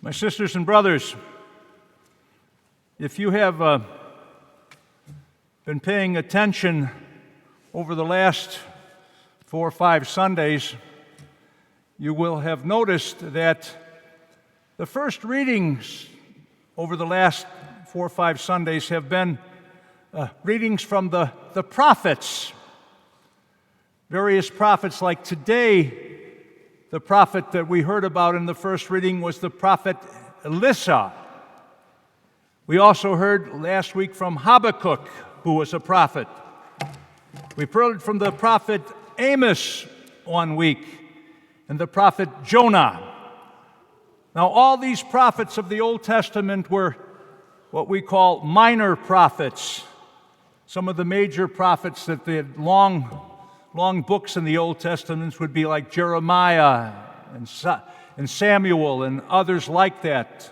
My sisters and brothers, if you have been paying attention over the last 4 or 5 Sundays, you will have noticed that the first readings over the last 4 or 5 Sundays have been readings from the prophets. Various prophets, like today, the prophet that we heard about in the first reading was the prophet Elisha. We also heard last week from Habakkuk, who was a prophet. We heard from the prophet Amos 1 week and the prophet Jonah. Now, all these prophets of the Old Testament were what we call minor prophets. Some of the major prophets that they had long books in the Old Testament would be like Jeremiah and Samuel and others like that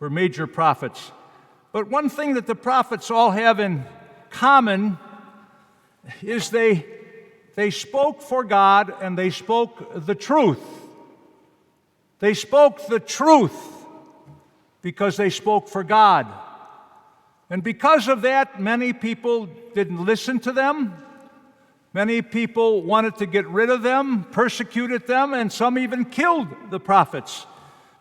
were major prophets. But one thing that the prophets all have in common is they spoke for God and they spoke the truth. They spoke the truth because they spoke for God. And because of that, many people didn't listen to them. Many people wanted to get rid of them, persecuted them, and some even killed the prophets,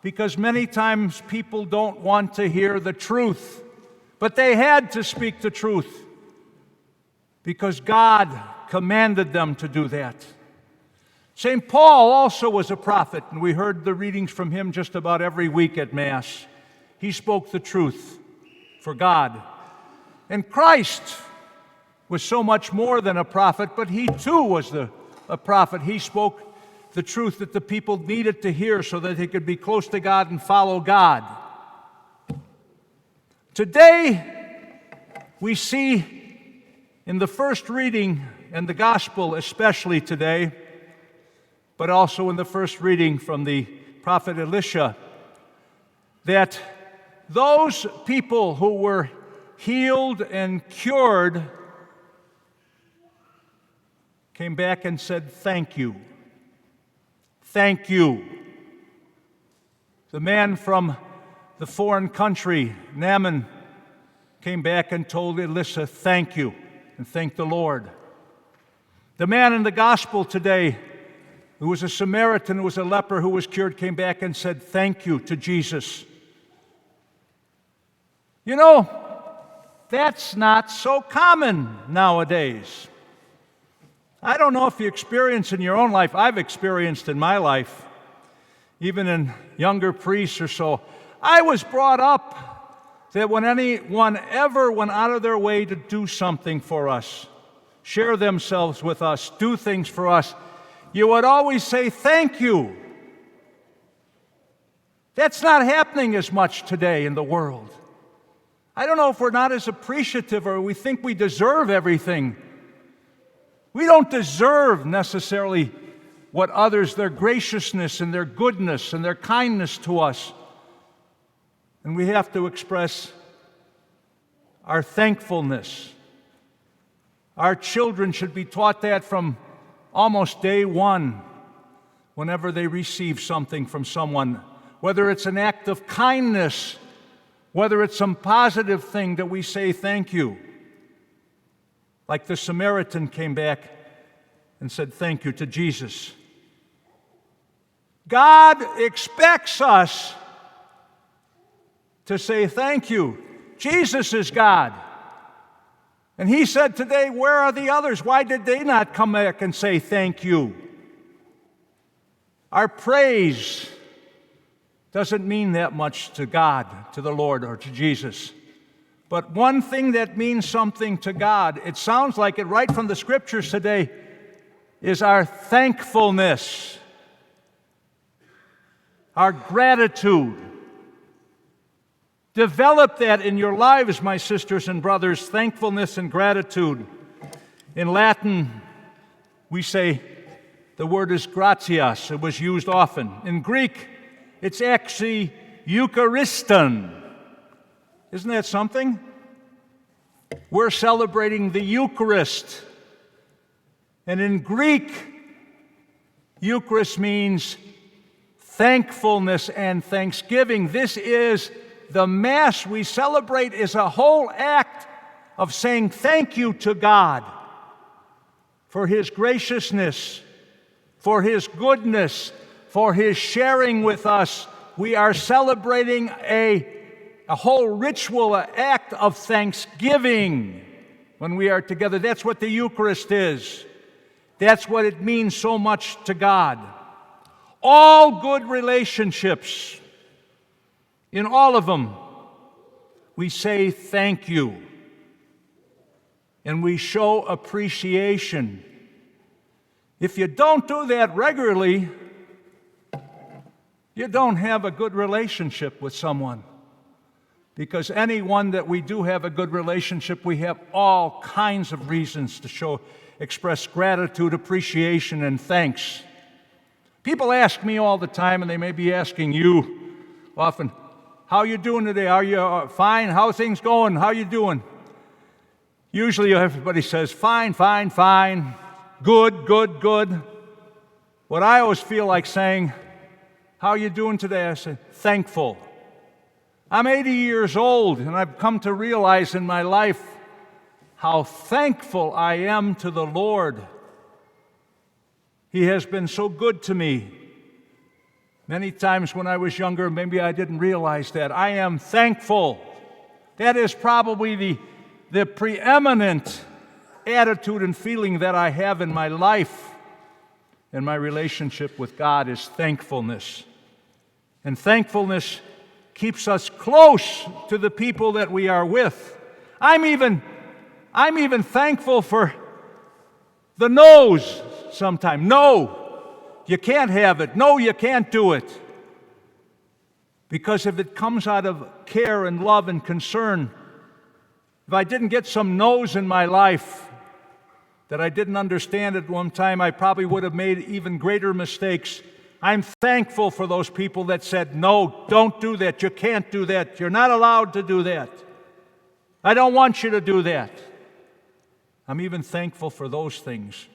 because many times people don't want to hear the truth. But they had to speak the truth because God commanded them to do that. St. Paul also was a prophet, and we heard the readings from him just about every week at Mass. He spoke the truth for God. And Christ was so much more than a prophet, but he too was a prophet. He spoke the truth that the people needed to hear so that they could be close to God and follow God. Today, we see in the first reading, and the gospel especially today, but also in the first reading from the prophet Elisha, that those people who were healed and cured came back and said, "Thank you. Thank you." The man from the foreign country, Naaman, came back and told Elisha, "Thank you," and thanked the Lord. The man in the gospel today, who was a Samaritan, who was a leper, who was cured, came back and said, "Thank you" to Jesus. You know, that's not so common nowadays. I don't know if you experience in your own life. I've experienced in my life, even in younger priests or so. I was brought up that when anyone ever went out of their way to do something for us, share themselves with us, do things for us, you would always say, "Thank you." That's not happening as much today in the world. I don't know if we're not as appreciative or we think we deserve everything. We don't deserve necessarily what others, their graciousness and their goodness and their kindness to us. And we have to express our thankfulness. Our children should be taught that from almost day one, whenever they receive something from someone, whether it's an act of kindness, whether it's some positive thing that we say thank you. Like the Samaritan came back and said thank you to Jesus. God expects us to say thank you. Jesus is God. And he said today, where are the others? Why did they not come back and say thank you? Our praise doesn't mean that much to God, to the Lord, or to Jesus. But one thing that means something to God, it sounds like it right from the Scriptures today, is our thankfulness, our gratitude. Develop that in your lives, my sisters and brothers, thankfulness and gratitude. In Latin, we say the word is gratias. It was used often. In Greek, it's actually Euchariston. Isn't that something? We're celebrating the Eucharist. And in Greek, Eucharist means thankfulness and thanksgiving. This is the Mass we celebrate, is a whole act of saying thank you to God for His graciousness, for His goodness, for His sharing with us. We are celebrating a whole ritual, an act of thanksgiving when we are together. That's what the Eucharist is. That's what it means so much to God. All good relationships, in all of them, we say thank you. And we show appreciation. If you don't do that regularly, you don't have a good relationship with someone. Because anyone that we do have a good relationship, we have all kinds of reasons to express gratitude, appreciation, and thanks. People ask me all the time, and they may be asking you often, how you doing today? Are you fine? How are things going? How you doing? Usually everybody says, fine, fine, fine, good, good, good. What I always feel like saying, how are you doing today? I say, thankful. I'm 80 years old, and I've come to realize in my life how thankful I am to the Lord. He has been so good to me. Many times when I was younger, maybe I didn't realize that. I am thankful. That is probably the preeminent attitude and feeling that I have in my life and my relationship with God is thankfulness. And thankfulness keeps us close to the people that we are with. I'm even thankful for the no's sometimes. No, you can't have it. No, you can't do it. Because if it comes out of care and love and concern, if I didn't get some no's in my life that I didn't understand at one time, I probably would have made even greater mistakes. I'm thankful for those people that said, no, don't do that. You can't do that. You're not allowed to do that. I don't want you to do that. I'm even thankful for those things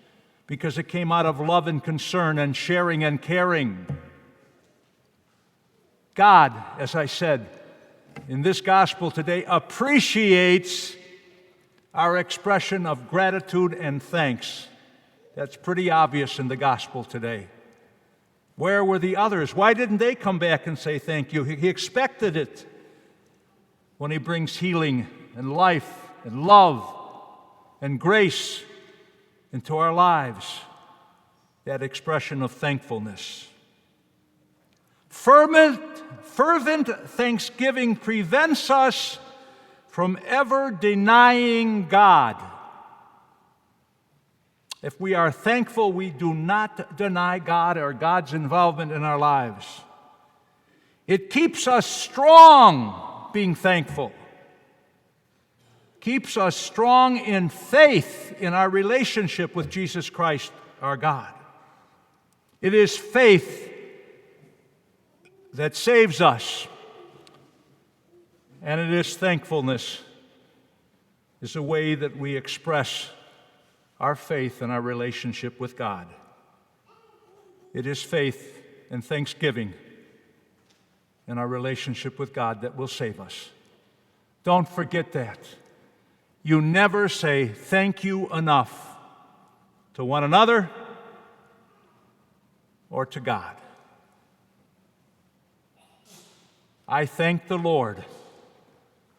because it came out of love and concern and sharing and caring. God, as I said, in this gospel today, appreciates our expression of gratitude and thanks. That's pretty obvious in the gospel today. Where were the others? Why didn't they come back and say thank you? He expected it when He brings healing and life and love and grace into our lives, that expression of thankfulness. Fervent thanksgiving prevents us from ever denying God. If we are thankful, we do not deny God or God's involvement in our lives. It keeps us strong, being thankful. Keeps us strong in faith in our relationship with Jesus Christ, our God. It is faith that saves us, and it is thankfulness, is a way that we express our faith and our relationship with God. It is faith and thanksgiving in our relationship with God that will save us. Don't forget that. You never say thank you enough to one another or to God. I thank the Lord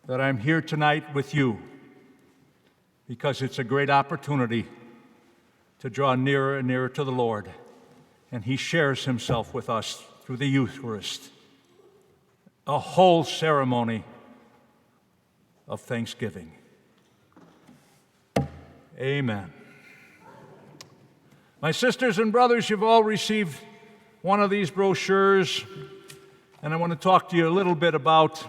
that I'm here tonight with you because it's a great opportunity to draw nearer and nearer to the Lord. And He shares Himself with us through the Eucharist, a whole ceremony of thanksgiving. Amen. My sisters and brothers, you've all received one of these brochures, and I want to talk to you a little bit about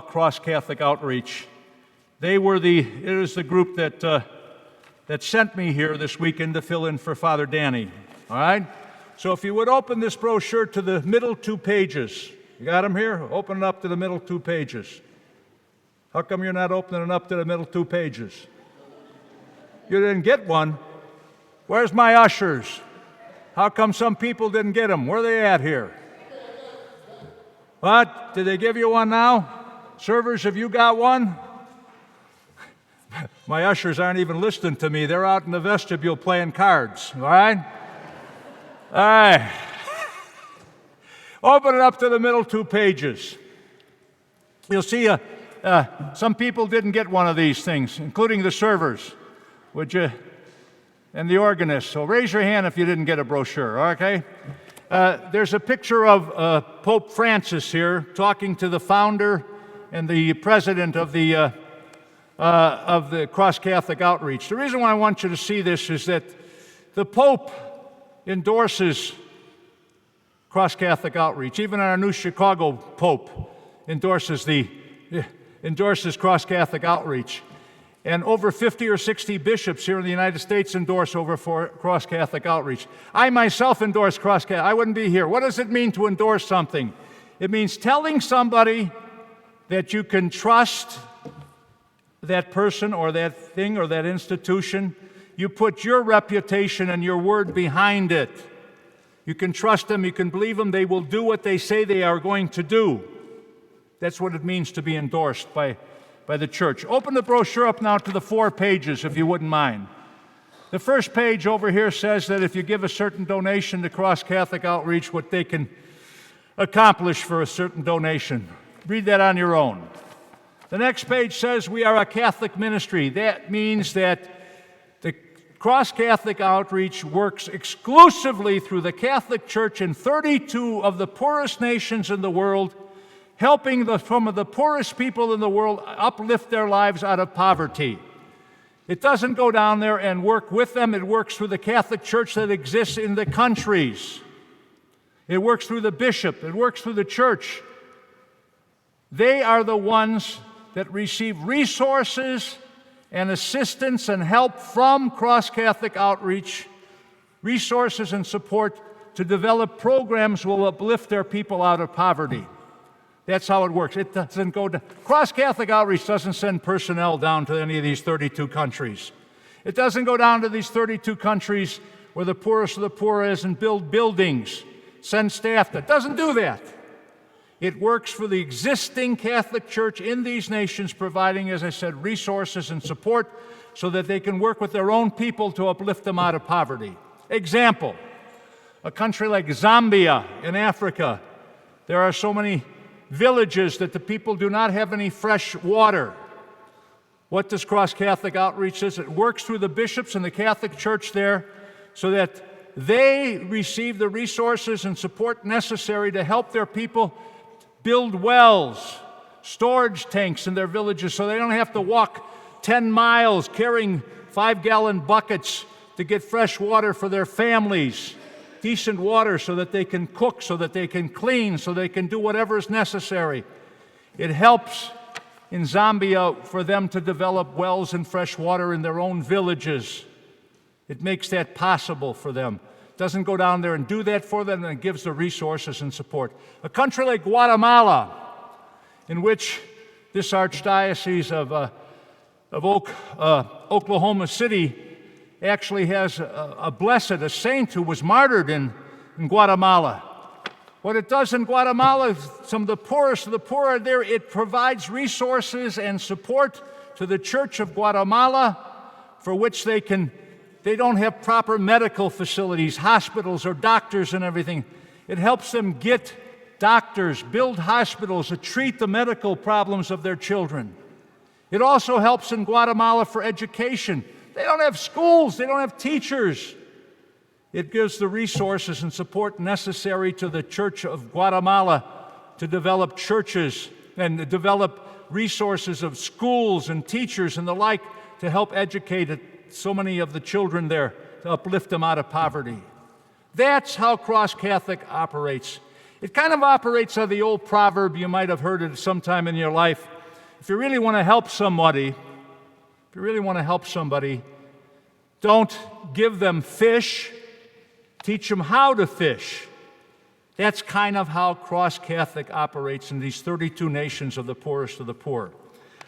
Cross Catholic Outreach. It is the group that sent me here this weekend to fill in for Father Danny. All right? So if you would open this brochure to the middle 2 pages. You got them here? Open it up to the middle 2 pages. How come you're not opening it up to the middle 2 pages? You didn't get one. Where's my ushers? How come some people didn't get them? Where are they at here? What? Did they give you one now? Servers, have you got one? My ushers aren't even listening to me. They're out in the vestibule playing cards, all right? All right. Open it up to the middle 2 pages. You'll see some people didn't get one of these things, including the servers, would you? And the organist. So raise your hand if you didn't get a brochure, okay? There's a picture of Pope Francis here talking to the founder and the president of the Cross Catholic Outreach. The reason why I want you to see this is that the Pope endorses Cross Catholic Outreach. Even our new Chicago Pope endorses Cross Catholic Outreach. And over 50 or 60 bishops here in the United States endorse Cross Catholic Outreach. I myself endorse Cross Catholic. I wouldn't be here. What does it mean to endorse something? It means telling somebody that you can trust that person or that thing or that institution. You put your reputation and your word behind it. You can trust them, you can believe them, they will do what they say they are going to do. That's what it means to be endorsed by the church. Open the brochure up now to the 4 pages, if you wouldn't mind. The first page over here says that if you give a certain donation to Cross Catholic Outreach, what they can accomplish for a certain donation. Read that on your own. The next page says we are a Catholic ministry. That means that the Cross Catholic Outreach works exclusively through the Catholic Church in 32 of the poorest nations in the world, helping some of the poorest people in the world uplift their lives out of poverty. It doesn't go down there and work with them. It works through the Catholic Church that exists in the countries. It works through the bishop. It works through the church. They are the ones that receive resources and assistance and help from Cross Catholic Outreach, resources and support to develop programs will uplift their people out of poverty. That's how it works. It doesn't go down. Cross Catholic Outreach doesn't send personnel down to any of these 32 countries. It doesn't go down to these 32 countries where the poorest of the poor is and build buildings, send staff. That doesn't do that. It works for the existing Catholic Church in these nations, providing, as I said, resources and support so that they can work with their own people to uplift them out of poverty. Example, a country like Zambia in Africa, there are so many villages that the people do not have any fresh water. What does Cross Catholic Outreach do? It works through the bishops and the Catholic Church there so that they receive the resources and support necessary to help their people build wells, storage tanks in their villages so they don't have to walk 10 miles carrying 5-gallon buckets to get fresh water for their families. Decent water so that they can cook, so that they can clean, so they can do whatever is necessary. It helps in Zambia for them to develop wells and fresh water in their own villages. It makes that possible for them. It doesn't go down there and do that for them, and it gives the resources and support. A country like Guatemala, in which this archdiocese of Oklahoma City actually has a saint who was martyred in Guatemala. What it does in Guatemala, some of the poorest of the poor are there. It provides resources and support to the Church of Guatemala for which they don't have proper medical facilities, hospitals or doctors and everything. It helps them get doctors, build hospitals to treat the medical problems of their children. It also helps in Guatemala for education. They don't have schools, they don't have teachers. It gives the resources and support necessary to the Church of Guatemala to develop churches and to develop resources of schools and teachers and the like to help educate so many of the children there, to uplift them out of poverty. That's how Cross Catholic operates. It kind of operates on the old proverb, you might have heard it sometime in your life. If you really want to help somebody, don't give them fish, teach them how to fish. That's kind of how Cross Catholic operates in these 32 nations of the poorest of the poor.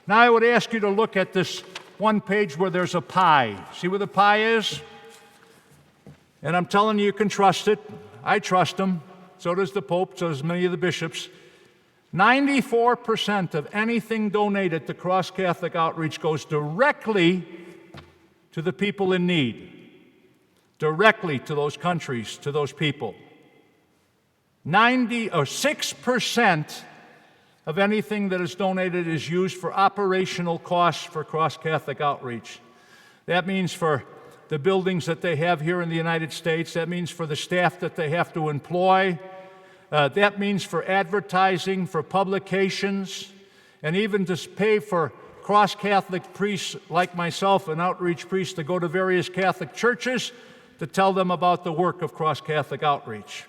Now I would ask you to look at this one page where there's a pie. See where the pie is? And I'm telling you, you can trust it. I trust them. So does the Pope, so does many of the bishops. 94% of anything donated to Cross Catholic Outreach goes directly to the people in need, directly to those countries, to those people. 6% of anything that is donated is used for operational costs for Cross Catholic Outreach. That means for the buildings that they have here in the United States. That means for the staff that they have to employ. That means for advertising, for publications, and even to pay for cross-Catholic priests like myself, an outreach priest, to go to various Catholic churches to tell them about the work of cross-Catholic outreach.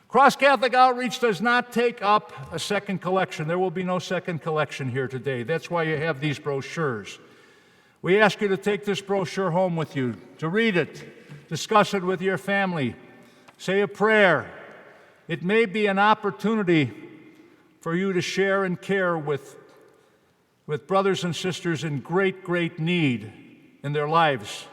Cross-Catholic Outreach does not take up a second collection. There will be no second collection here today. That's why you have these brochures. We ask you to take this brochure home with you, to read it, discuss it with your family, say a prayer. It may be an opportunity for you to share and care with brothers and sisters in great, great need in their lives.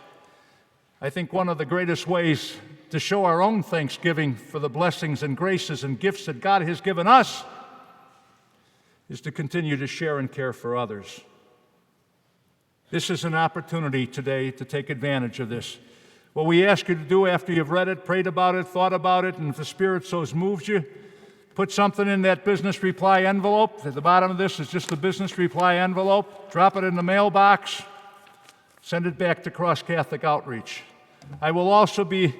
I think one of the greatest ways to show our own thanksgiving for the blessings and graces and gifts that God has given us is to continue to share and care for others. This is an opportunity today to take advantage of this. What we ask you to do after you've read it, prayed about it, thought about it, and if the Spirit so moves you, put something in that business reply envelope. At the bottom of this is just the business reply envelope. Drop it in the mailbox. Send it back to Cross Catholic Outreach. I will also be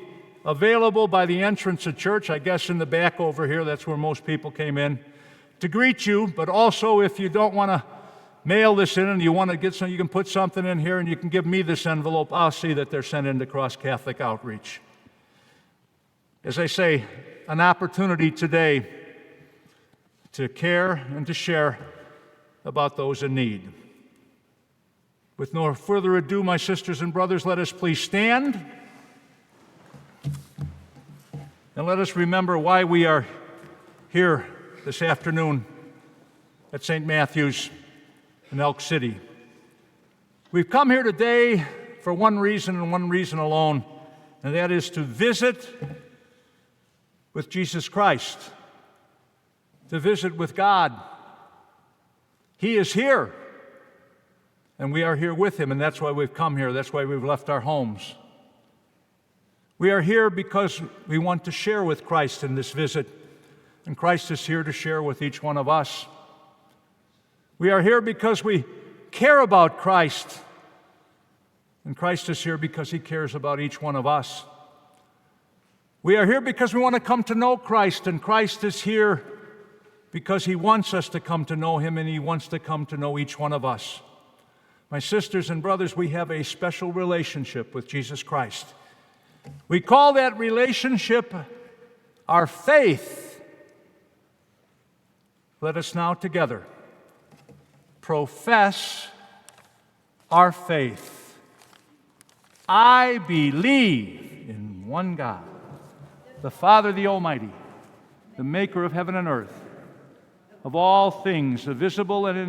available by the entrance of church, I guess in the back over here, that's where most people came in, to greet you, but also if you don't want to mail this in and you want to get some, you can put something in here and you can give me this envelope. I'll see that they're sent into Cross Catholic Outreach. As I say, an opportunity today to care and to share about those in need. With no further ado, my sisters and brothers, let us please stand and let us remember why we are here this afternoon at St. Matthew's in Elk City. We've come here today for one reason and one reason alone, and that is to visit with Jesus Christ, to visit with God. He is here, and we are here with Him, and that's why we've come here. That's why we've left our homes. We are here because we want to share with Christ in this visit, and Christ is here to share with each one of us. We are here because we care about Christ, and Christ is here because He cares about each one of us. We are here because we want to come to know Christ, and Christ is here because He wants us to come to know Him, and He wants to come to know each one of us. My sisters and brothers, we have a special relationship with Jesus Christ. We call that relationship our faith. Let us now together profess our faith. I believe in one God, the Father, the Almighty, the maker of heaven and earth, of all things, the visible and invisible.